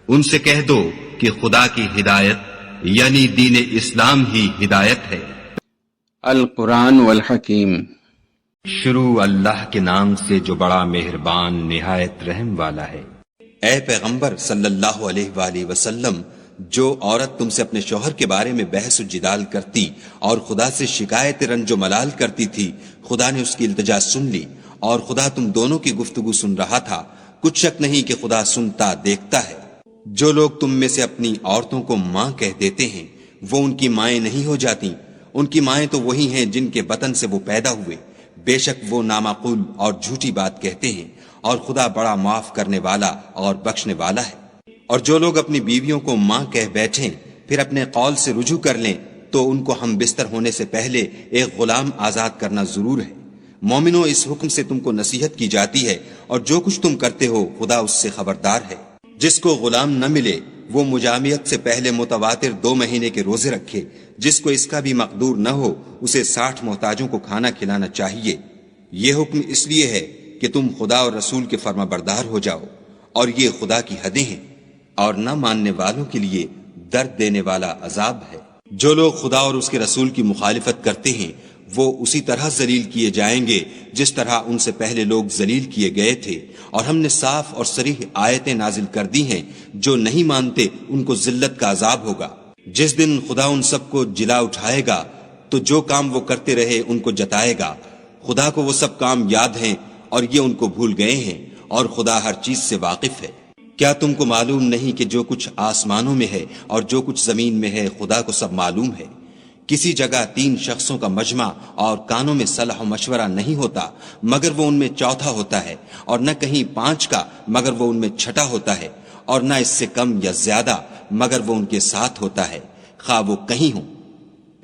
ان سے کہہ دو کہ خدا کی ہدایت یعنی دین اسلام ہی ہدایت ہے۔ القرآن والحکیم۔ شروع اللہ کے نام سے جو بڑا مہربان نہایت رحم والا ہے۔ اے پیغمبر صلی اللہ علیہ وآلہ وسلم، جو عورت تم سے اپنے شوہر کے بارے میں بحث و جدال کرتی اور خدا سے شکایت رنج و ملال کرتی تھی، خدا نے اس کی التجا سن لی اور خدا تم دونوں کی گفتگو سن رہا تھا۔ کچھ شک نہیں کہ خدا سنتا دیکھتا ہے۔ جو لوگ تم میں سے اپنی عورتوں کو ماں کہہ دیتے ہیں وہ ان کی مائیں نہیں ہو جاتی، ان کی مائیں تو وہی ہیں جن کے بطن سے وہ پیدا ہوئے۔ بے شک وہ نامعقول اور جھوٹی بات کہتے ہیں، اور خدا بڑا معاف کرنے والا اور بخشنے والا ہے۔ اور جو لوگ اپنی بیویوں کو ماں کہہ بیٹھیں پھر اپنے قول سے رجوع کر لیں تو ان کو ہم بستر ہونے سے پہلے ایک غلام آزاد کرنا ضرور ہے۔ مومنو، اس حکم سے تم کو نصیحت کی جاتی ہے، اور جو کچھ تم کرتے ہو خدا اس سے خبردار ہے۔ جس کو غلام نہ ملے وہ مجامعت سے پہلے متواتر 2 مہینے کے روزے رکھے۔ جس کو اس کا بھی مقدور نہ ہو اسے 60 محتاجوں کو کھانا کھلانا چاہیے۔ یہ حکم اس لیے ہے کہ تم خدا اور رسول کے فرما بردار ہو جاؤ، اور یہ خدا کی حدیں ہیں، اور نہ ماننے والوں کے لیے درد دینے والا عذاب ہے۔ جو لوگ خدا اور اس کے رسول کی مخالفت کرتے ہیں وہ اسی طرح ذلیل کیے جائیں گے جس طرح ان سے پہلے لوگ ذلیل کیے گئے تھے، اور ہم نے صاف اور صریح آیتیں نازل کر دی ہیں۔ جو نہیں مانتے ان کو ذلت کا عذاب ہوگا۔ جس دن خدا ان سب کو جلا اٹھائے گا تو جو کام وہ کرتے رہے ان کو جتائے گا۔ خدا کو وہ سب کام یاد ہیں اور یہ ان کو بھول گئے ہیں، اور خدا ہر چیز سے واقف ہے۔ کیا تم کو معلوم نہیں کہ جو کچھ آسمانوں میں ہے اور جو کچھ زمین میں ہے خدا کو سب معلوم ہے؟ کسی جگہ 3 شخصوں کا مجمع اور کانوں میں صلاح و مشورہ نہیں ہوتا مگر وہ ان میں چوتھا ہوتا ہے، اور نہ کہیں 5 کا مگر وہ ان میں چھٹا ہوتا ہے، اور نہ اس سے کم یا زیادہ مگر وہ ان کے ساتھ ہوتا ہے، خواہ وہ کہیں ہوں۔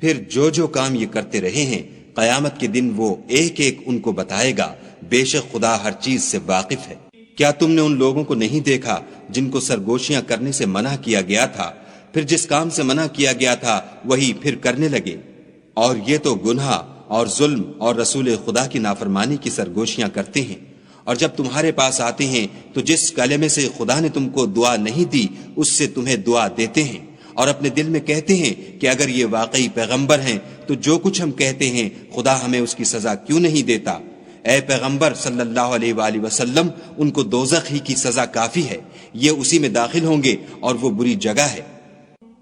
پھر جو کام یہ کرتے رہے ہیں قیامت کے دن وہ ایک ایک ان کو بتائے گا۔ بے شک خدا ہر چیز سے واقف ہے۔ کیا تم نے ان لوگوں کو نہیں دیکھا جن کو سرگوشیاں کرنے سے منع کیا گیا تھا، پھر جس کام سے منع کیا گیا تھا وہی پھر کرنے لگے؟ اور یہ تو گناہ اور ظلم اور رسول خدا کی نافرمانی کی سرگوشیاں کرتے ہیں۔ اور جب تمہارے پاس آتے ہیں تو جس کلمے سے خدا نے تم کو دعا نہیں دی اس سے تمہیں دعا دیتے ہیں، اور اپنے دل میں کہتے ہیں کہ اگر یہ واقعی پیغمبر ہیں تو جو کچھ ہم کہتے ہیں خدا ہمیں اس کی سزا کیوں نہیں دیتا؟ اے پیغمبر صلی اللہ علیہ وآلہ وسلم، ان کو دوزخ ہی کی سزا کافی ہے، یہ اسی میں داخل ہوں گے اور وہ بری جگہ ہے۔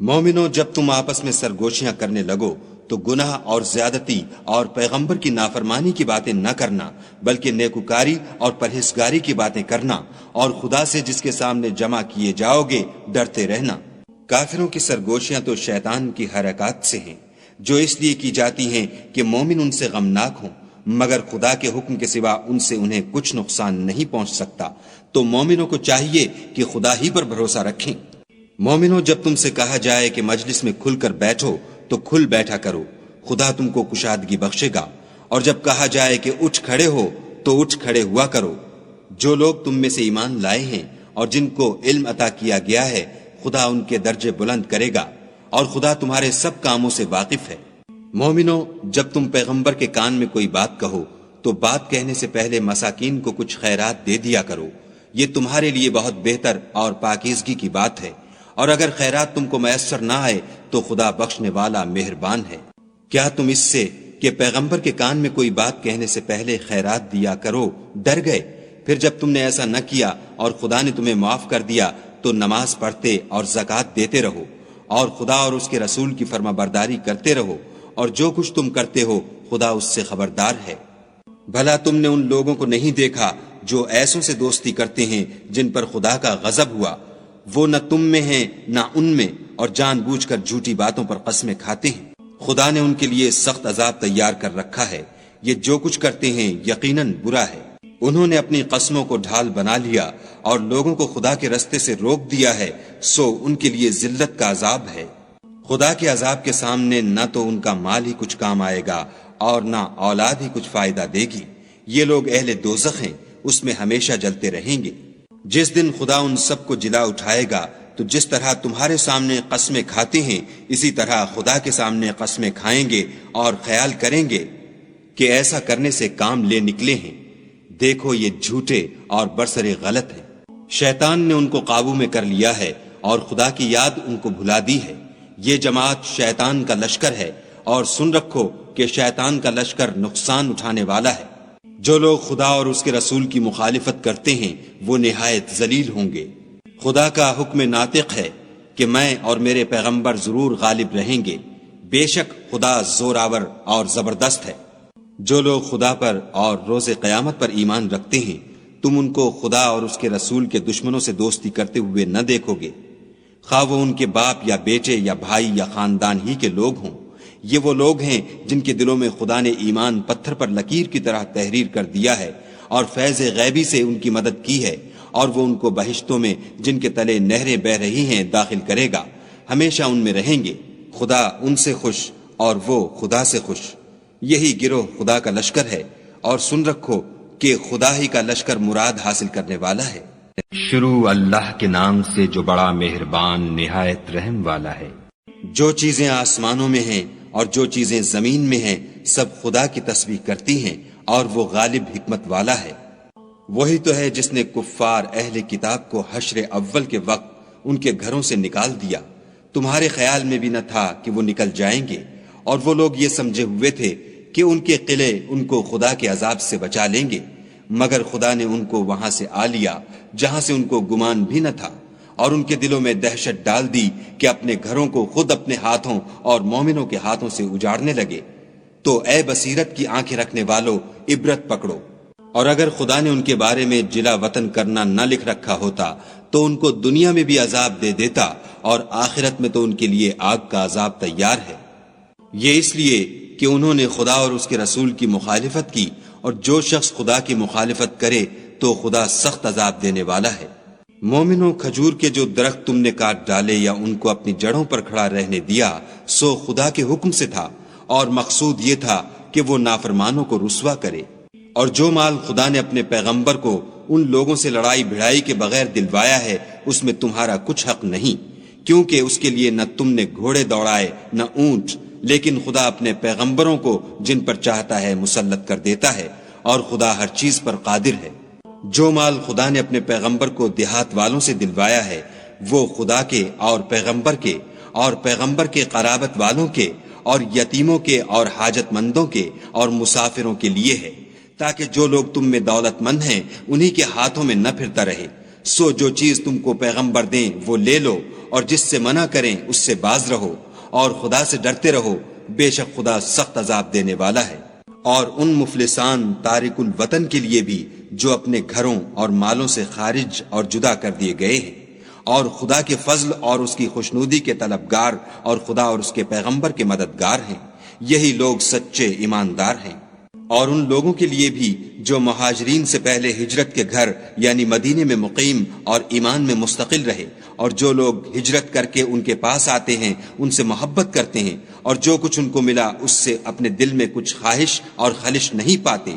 مومنو، جب تم آپس میں سرگوشیاں کرنے لگو تو گناہ اور زیادتی اور پیغمبر کی نافرمانی کی باتیں نہ کرنا، بلکہ نیکوکاری اور پرہیزگاری کی باتیں کرنا، اور خدا سے جس کے سامنے جمع کیے جاؤ گے ڈرتے رہنا۔ کافروں کی سرگوشیاں تو شیطان کی حرکات سے ہیں، جو اس لیے کی جاتی ہیں کہ مومن ان سے غمناک ہوں، مگر خدا کے حکم کے سوا ان سے انہیں کچھ نقصان نہیں پہنچ سکتا۔ تو مومنوں کو چاہیے کہ خدا ہی پر بھروسہ رکھیں۔ مومنوں، جب تم سے کہا جائے کہ مجلس میں کھل کر بیٹھو تو کھل بیٹھا کرو، خدا تم کو کشادگی بخشے گا۔ اور جب کہا جائے کہ اٹھ کھڑے ہو تو اٹھ کھڑے ہوا کرو۔ جو لوگ تم میں سے ایمان لائے ہیں اور جن کو علم عطا کیا گیا ہے خدا ان کے درجے بلند کرے گا، اور خدا تمہارے سب کاموں سے واقف ہے۔ مومنو، جب تم پیغمبر کے کان میں کوئی بات کہو تو بات کہنے سے پہلے مساکین کو کچھ خیرات دے دیا کرو، یہ تمہارے لیے بہت بہتر اور پاکیزگی کی بات ہے۔ اور اگر خیرات تم کو میسر نہ آئے تو خدا بخشنے والا مہربان ہے۔ کیا تم اس سے کہ پیغمبر کے کان میں کوئی بات کہنے سے پہلے خیرات دیا کرو ڈر گئے؟ پھر جب تم نے ایسا نہ کیا اور خدا نے تمہیں معاف کر دیا تو نماز پڑھتے اور زکوٰۃ دیتے رہو، اور خدا اور اس کے رسول کی فرما برداری کرتے رہو، اور جو کچھ تم کرتے ہو خدا اس سے خبردار ہے۔ بھلا تم نے ان لوگوں کو نہیں دیکھا جو ایسوں سے دوستی کرتے ہیں جن پر خدا کا غضب ہوا؟ وہ نہ تم میں ہیں نہ ان میں، اور جان بوجھ کر جھوٹی باتوں پر قسمیں کھاتے ہیں۔ خدا نے ان کے لیے سخت عذاب تیار کر رکھا ہے، یہ جو کچھ کرتے ہیں یقیناً برا ہے۔ انہوں نے اپنی قسموں کو ڈھال بنا لیا اور لوگوں کو خدا کے رستے سے روک دیا ہے، سو ان کے لیے ذلت کا عذاب ہے۔ خدا کے عذاب کے سامنے نہ تو ان کا مال ہی کچھ کام آئے گا اور نہ اولاد ہی کچھ فائدہ دے گی۔ یہ لوگ اہل دوزخ ہیں، اس میں ہمیشہ جلتے رہیں گے۔ جس دن خدا ان سب کو جلا اٹھائے گا تو جس طرح تمہارے سامنے قسمیں کھاتے ہیں اسی طرح خدا کے سامنے قسمیں کھائیں گے، اور خیال کریں گے کہ ایسا کرنے سے کام لے نکلے ہیں۔ دیکھو یہ جھوٹے اور برسر غلط ہیں۔ شیطان نے ان کو قابو میں کر لیا ہے اور خدا کی یاد ان کو بھلا دی ہے۔ یہ جماعت شیطان کا لشکر ہے، اور سن رکھو کہ شیطان کا لشکر نقصان اٹھانے والا ہے۔ جو لوگ خدا اور اس کے رسول کی مخالفت کرتے ہیں وہ نہایت ذلیل ہوں گے۔ خدا کا حکم ناطق ہے کہ میں اور میرے پیغمبر ضرور غالب رہیں گے، بے شک خدا زوراور اور زبردست ہے۔ جو لوگ خدا پر اور روز قیامت پر ایمان رکھتے ہیں تم ان کو خدا اور اس کے رسول کے دشمنوں سے دوستی کرتے ہوئے نہ دیکھو گے، خواہ وہ ان کے باپ یا بیٹے یا بھائی یا خاندان ہی کے لوگ ہوں۔ یہ وہ لوگ ہیں جن کے دلوں میں خدا نے ایمان پتھر پر لکیر کی طرح تحریر کر دیا ہے اور فیض غیبی سے ان کی مدد کی ہے، اور وہ ان کو بہشتوں میں جن کے تلے نہریں بہ رہی ہیں داخل کرے گا، ہمیشہ ان میں رہیں گے۔ خدا ان سے خوش اور وہ خدا سے خوش۔ یہی گروہ خدا کا لشکر ہے، اور سن رکھو کہ خدا ہی کا لشکر مراد حاصل کرنے والا ہے۔ شروع اللہ کے نام سے جو بڑا مہربان نہایت رحم والا ہے۔ جو چیزیں آسمانوں میں ہیں اور جو چیزیں زمین میں ہیں سب خدا کی تسبیح کرتی ہیں، اور وہ غالب حکمت والا ہے۔ وہی تو ہے جس نے کفار اہل کتاب کو حشر اول کے وقت ان کے گھروں سے نکال دیا، تمہارے خیال میں بھی نہ تھا کہ وہ نکل جائیں گے، اور وہ لوگ یہ سمجھے ہوئے تھے کہ ان کے قلعے ان کو خدا کے عذاب سے بچا لیں گے، مگر خدا نے ان کو وہاں سے آ لیا جہاں سے ان کو گمان بھی نہ تھا، اور ان کے دلوں میں دہشت ڈال دی کہ اپنے گھروں کو خود اپنے ہاتھوں اور مومنوں کے ہاتھوں سے اجاڑنے لگے۔ تو اے بصیرت کی آنکھیں رکھنے والو، عبرت پکڑو۔ اور اگر خدا نے ان کے بارے میں جلا وطن کرنا نہ لکھ رکھا ہوتا تو ان کو دنیا میں بھی عذاب دے دیتا، اور آخرت میں تو ان کے لیے آگ کا عذاب تیار ہے۔ یہ اس لیے کہ انہوں نے خدا اور اس کے رسول کی مخالفت کی، اور جو شخص خدا کی مخالفت کرے تو خدا سخت عذاب دینے والا ہے۔ مومنوں، کھجور کے جو درخت تم نے کاٹ ڈالے یا ان کو اپنی جڑوں پر کھڑا رہنے دیا سو خدا کے حکم سے تھا، اور مقصود یہ تھا کہ وہ نافرمانوں کو رسوا کرے۔ اور جو مال خدا نے اپنے پیغمبر کو ان لوگوں سے لڑائی بھڑائی کے بغیر دلوایا ہے اس میں تمہارا کچھ حق نہیں، کیونکہ اس کے لیے نہ تم نے گھوڑے دوڑائے نہ اونٹ، لیکن خدا اپنے پیغمبروں کو جن پر چاہتا ہے مسلط کر دیتا ہے، اور خدا ہر چیز پر قادر ہے۔ جو مال خدا نے اپنے پیغمبر کو دیہات والوں سے دلوایا ہے وہ خدا کے اور پیغمبر کے اور پیغمبر کے قرابت والوں کے اور یتیموں کے اور حاجت مندوں کے اور مسافروں کے لیے ہے، تاکہ جو لوگ تم میں دولت مند ہیں انہی کے ہاتھوں میں نہ پھرتا رہے۔ سو جو چیز تم کو پیغمبر دیں وہ لے لو، اور جس سے منع کریں اس سے باز رہو، اور خدا سے ڈرتے رہو، بے شک خدا سخت عذاب دینے والا ہے۔ اور ان مفلسان تارک الوطن کے لیے بھی جو اپنے گھروں اور مالوں سے خارج اور جدا کر دیے گئے ہیں، اور خدا کے فضل اور اس کی خوشنودی کے طلبگار اور خدا اور اس کے پیغمبر کے مددگار ہیں، یہی لوگ سچے ایماندار ہیں۔ اور ان لوگوں کے لیے بھی جو مہاجرین سے پہلے ہجرت کے گھر یعنی مدینے میں مقیم اور ایمان میں مستقل رہے، اور جو لوگ ہجرت کر کے ان کے پاس آتے ہیں ان سے محبت کرتے ہیں، اور جو کچھ ان کو ملا اس سے اپنے دل میں کچھ خواہش اور خلش نہیں پاتے،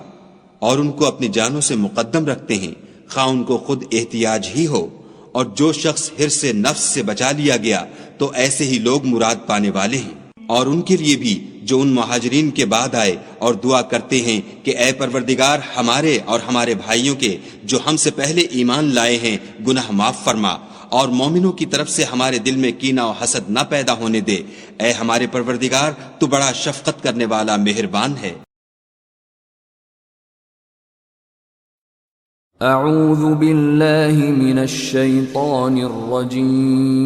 اور ان کو اپنی جانوں سے مقدم رکھتے ہیں، خواہ ان کو خود احتیاج ہی ہو۔ اور جو شخص حرص نفس سے بچا لیا گیا تو ایسے ہی لوگ مراد پانے والے ہیں۔ اور ان کے لیے بھی جو ان مہاجرین کے بعد آئے اور دعا کرتے ہیں کہ اے پروردگار ہمارے اور ہمارے بھائیوں کے جو ہم سے پہلے ایمان لائے ہیں گناہ معاف فرما، اور مومنوں کی طرف سے ہمارے دل میں کینہ و حسد نہ پیدا ہونے دے، اے ہمارے پروردگار تو بڑا شفقت کرنے والا مہربان ہے۔ اعوذ باللہ من الشیطان الرجیم،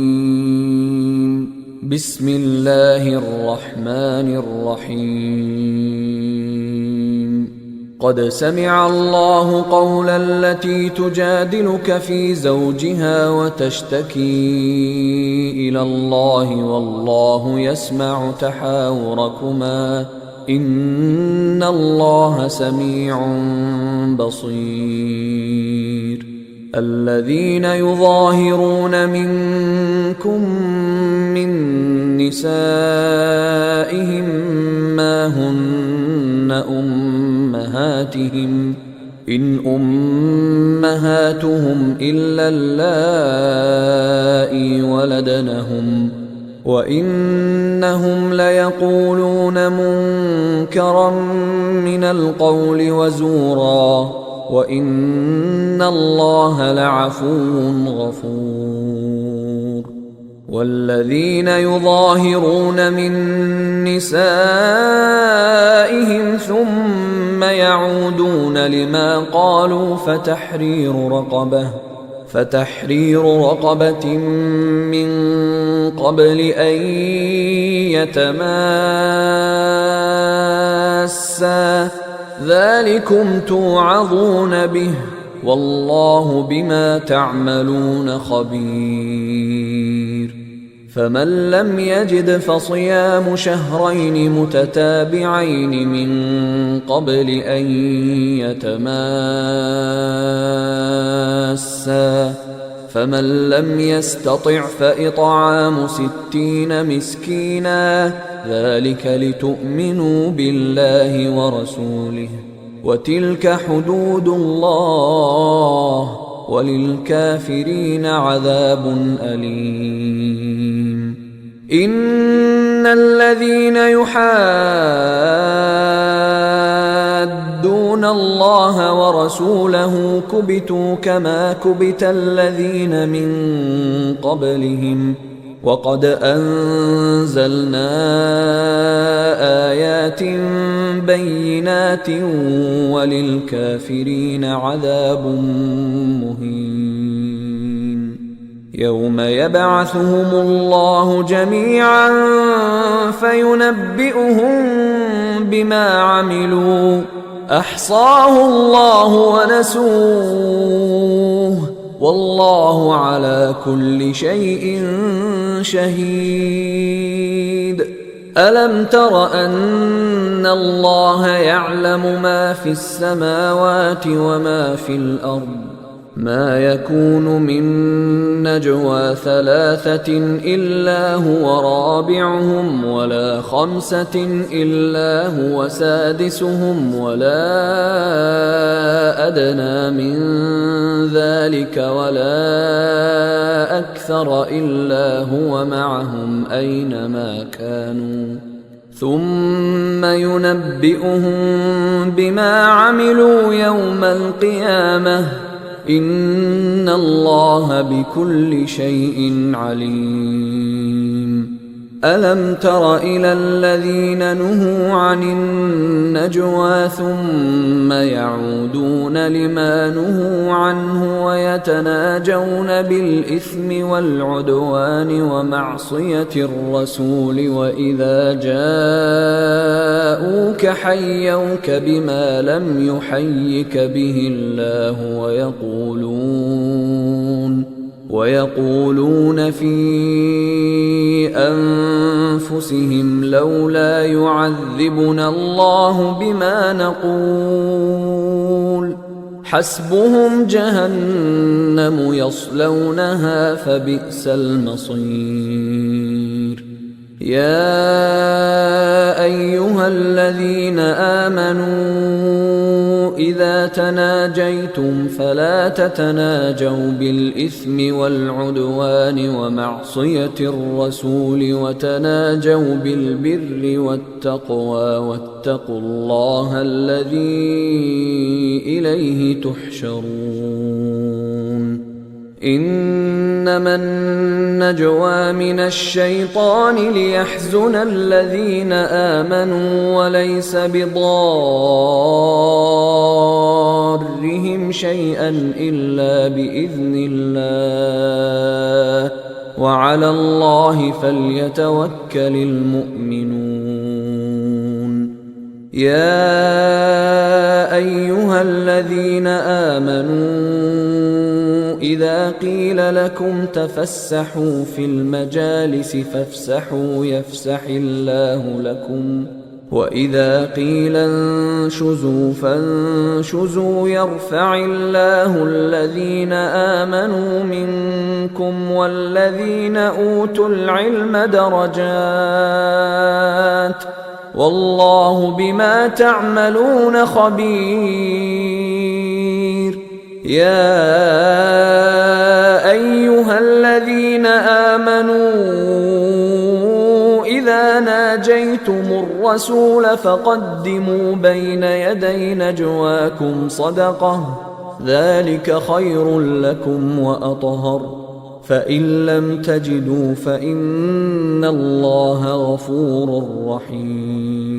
بسم اللہ الرحمن الرحیم۔ قد سمع اللہ قول التي تجادلك في زوجها وتشتكي إلى الله والله يسمع تحاوركما إن الله سميع بصير۔ الذين يظاهرون منكم من نسائهم ما هن أمهاتهم إن أمهاتهم إلا اللائي ولدنهم وَإِنَّهُمْ لَيَقُولُونَ مُنكَرًا مِنَ الْقَوْلِ وَزُورًا وَإِنَّ اللَّهَ لَعَفُوٌّ غَفُورٌ۔ والذين يظاهرون من نسائهم ثم يعودون لما قالوا فتحرير رقبة من قبل أن يتماسا ذلكم توعظون به والله بما تعملون خبير. فمن لم يجد فصيام شهرين متتابعين من قبل أن يتماسا فمن لم يستطع فإطعام 60 مسكينا ذلك لتؤمنوا بالله ورسوله وتلك حدود الله وللكافرين عذاب أليم. إن الذين يحادون الله ورسوله كبتوا كما كبت الذين من قبلهم وقد أنزلنا آيات بينات وللكافرين عذاب مهين. يوم يبعثهم الله جميعا فينبئهم بما عملوا أحصاه الله ونسوه والله على كل شيء شهيد. ألم تر أن الله يعلم ما في السماوات وما في الأرض ما يكون من نجوى 3 إلا هو رابعهم ولا 5 إلا هو سادسهم ولا أدنى من ذلك ولا أكثر إلا هو معهم أينما كانوا ثم ينبئهم بما عملوا يوم القيامة إن الله بكل شيء عليم. ألم تر إلى الذين نهوا عن النجوى ثم يعودون لما نهوا عنه ويتناجون بالإثم والعدوان ومعصية الرسول وإذا جاءوك حيوك بما لم يحيك به الله ويقولون في أنفسهم لولا يعذبنا الله بما نقول حسبهم جهنم يصلونها فبئس المصير. يا أيها الذين آمنوا إذا تناجيتم فلا تتناجوا بالإثم والعدوان ومعصية الرسول وتناجوا بالبر والتقوى واتقوا الله الذي إليه تحشرون. إنما النجوى من الشيطان ليحزن الذين آمنوا وليس بضارهم شيئا إلا بإذن الله وعلى الله فليتوكل المؤمنون. يا أيها الذين آمنوا إذا قيل لكم تفسحوا في المجالس فافسحوا يفسح الله لكم وإذا قيل انشزوا فانشزوا يرفع الله الذين آمنوا منكم والذين أوتوا العلم درجات والله بما تعملون خبير. يا أيها الذين آمنوا إذا ناجيتم الرسول فقدموا بين يدي نجواكم صدقة ذلك خير لكم وأطهر فإن لم تجدوا فإن الله غفور رحيم.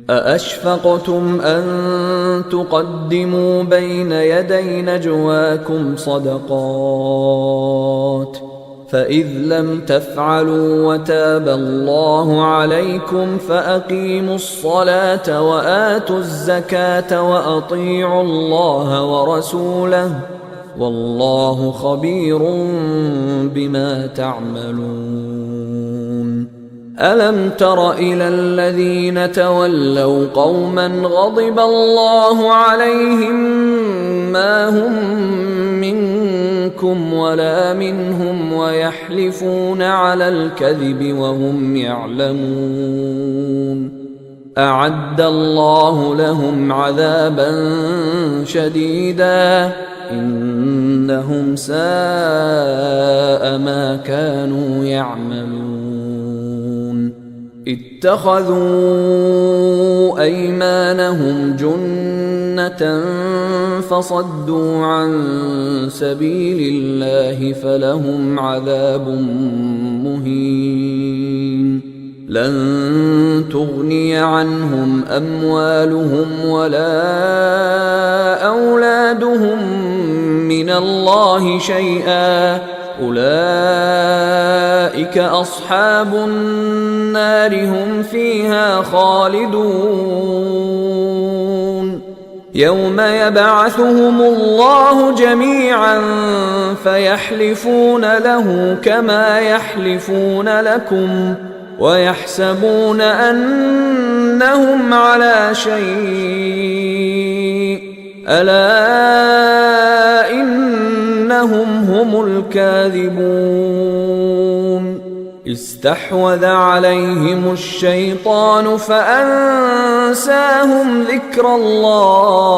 أأشفقتم أن تقدموا بين يدي نجواكم صدقات فإذ لم تفعلوا وتاب الله عليكم فأقيموا الصلاة وآتوا الزكاة وأطيعوا الله ورسوله والله خبير بما تعملون. ألم تر إلى الذين تولوا قوما غضب الله عليهم ما هم منكم ولا منهم ويحلفون على الكذب وهم يعلمون أعد الله لهم عذابا شديدا إنهم ساء ما كانوا يعملون. اتخذوا أيمانهم جنة فصدوا عن سبيل الله فلهم عذاب مهين. لن تغني عنهم أموالهم ولا أولادهم من الله شيئا أولئك أصحاب النار هم فيها خالدون. يوم يبعثهم الله جميعا فيحلفون له كما يحلفون لكم ويحسبون أنهم على شيء ألا إنهم هم الكاذبون. استحوذ عليهم الشيطان فأنساهم ذكر الله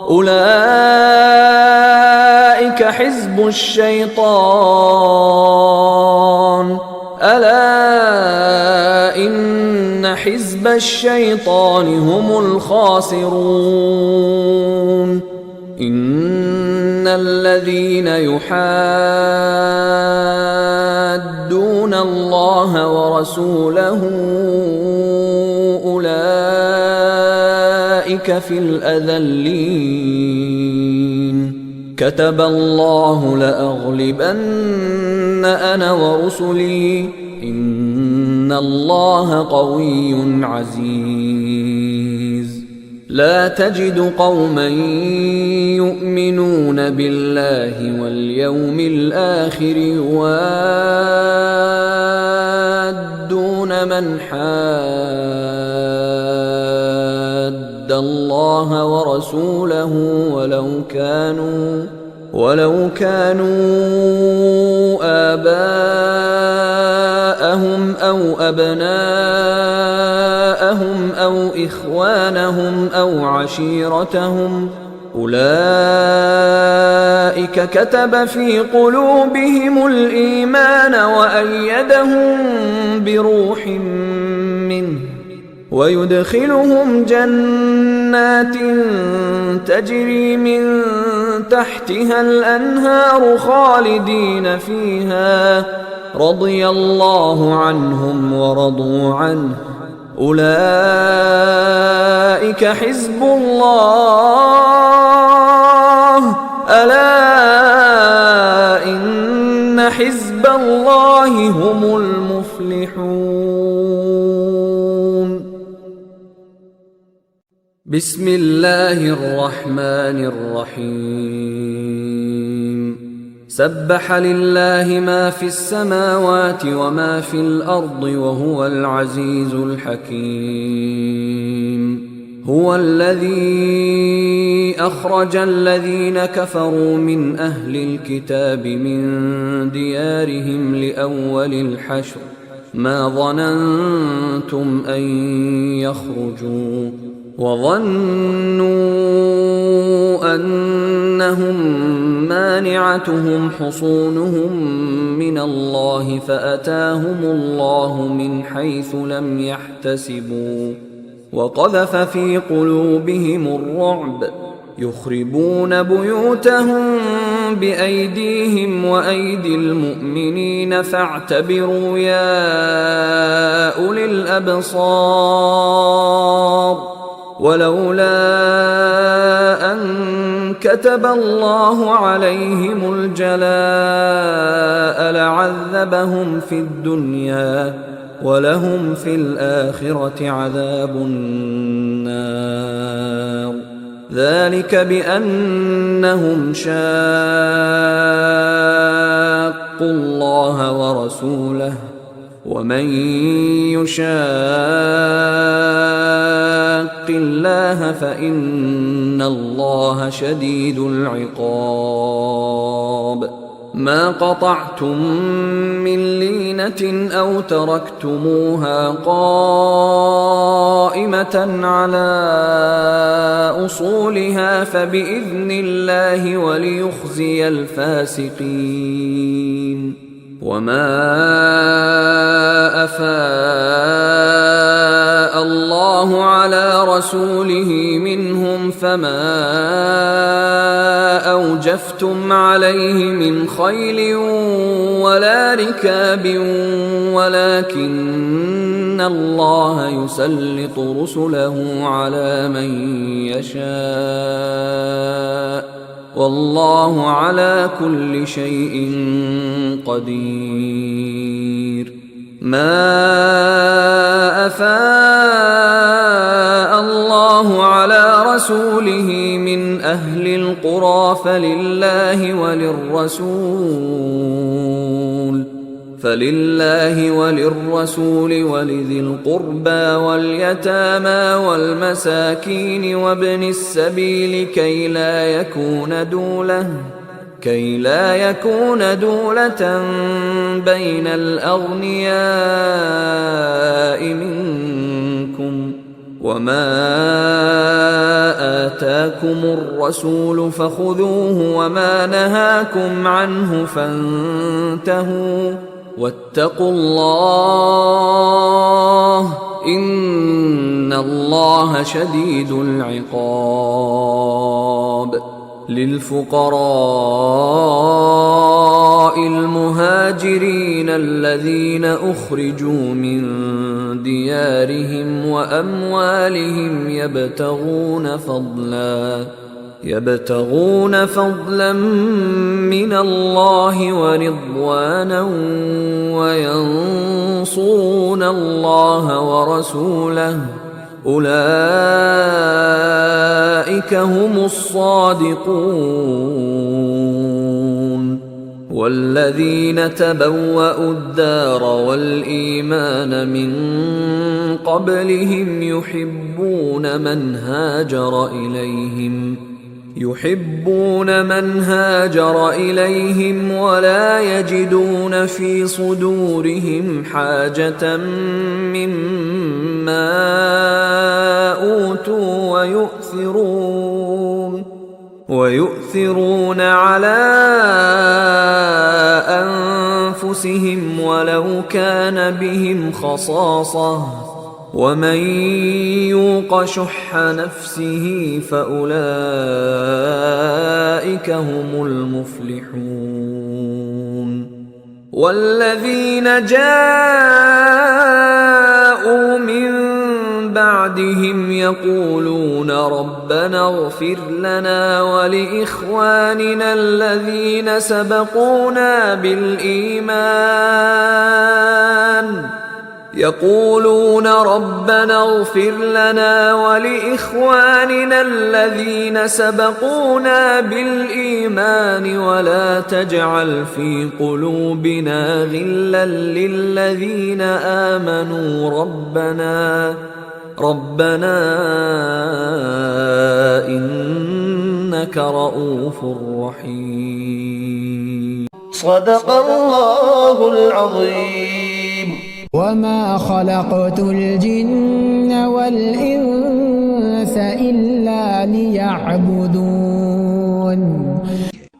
أولئك حزب الشيطان ألا إن حزب الشيطان هم الخاسرون. إن الذين يحادون الله ورسوله أولئك في الأذلين. كتب الله لأغلبن أنا ورسلي إن الله قوي عزيز. لا تجد قوما يؤمنون بالله واليوم الآخر يوادون من حاد الله ورسوله ولو كانوا آباءهم أو أبناءهم أو إخوانهم أو عشيرتهم أولئك كتب في قلوبهم الإيمان وأيدهم بروح منه ويدخلهم جنات تجري من تحتها الأنهار خالدين فيها رضي الله عنهم ورضوا عنه أولئك حزب الله ألا إن حزب الله هم المفلحون. بسم الله الرحمن الرحيم. سبح لله ما في السماوات وما في الأرض وهو العزيز الحكيم. هو الذي أخرج الذين كفروا من أهل الكتاب من ديارهم لأول الحشر ما ظننتم أن يخرجوا وظنوا أنهم مانعتهم حصونهم من الله فأتاهم الله من حيث لم يحتسبوا وقذف في قلوبهم الرعب يخربون بيوتهم بأيديهم وأيدي المؤمنين فاعتبروا يا أولي الأبصار ولولا أن كتب الله عليهم الجلاء لعذبهم في الدنيا ولهم في الآخرة عذاب النار ذلك بأنهم شاقوا الله ورسوله ومن يشاق الله فإن الله شديد العقاب ما قطعتم من لينة أو تركتموها قائمة على أصولها فبإذن الله وليخزي الفاسقين وما أفاء الله على رسوله منهم فما أوجفتم عليه من خيل ولا ركاب ولكن الله يسلط رسله على من يشاء والله على كل شيء قدير ما أفاء الله على رسوله من أهل القرى فلله وللرسول ولذي القربى واليتامى والمساكين وابن السبيل كي لا يكون دولة بين الأغنياء منكم وما آتاكم الرسول فخذوه وما نهاكم عنه فانتهوا واتقوا الله إن الله شديد العقاب للفقراء المهاجرين الذين أخرجوا من ديارهم وأموالهم يبتغون فضلا من الله ورضوانا وينصرون الله ورسوله أولئك هم الصادقون والذين تبوأوا الدار والإيمان من قبلهم يحبون من هاجر إليهم ولا يجدون في صدورهم حاجة مما أوتوا ويؤثرون على أنفسهم ولو كان بهم خصاصة ومن يوق شح نفسه فأولئك هم المفلحون والذين جاءوا من بعدهم يقولون ربنا اغفر لنا ولإخواننا الذين سبقونا بالإيمان ولا تجعل في قلوبنا غلا للذين آمنوا ربنا إنك رؤوف رحيم صدق الله العظيم وما خلقت الجن والإنس إلا ليعبدون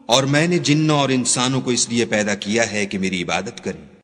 और मैंने जिन्न और इंसानों को इसलिए पैदा किया है कि मेरी इबादत करें।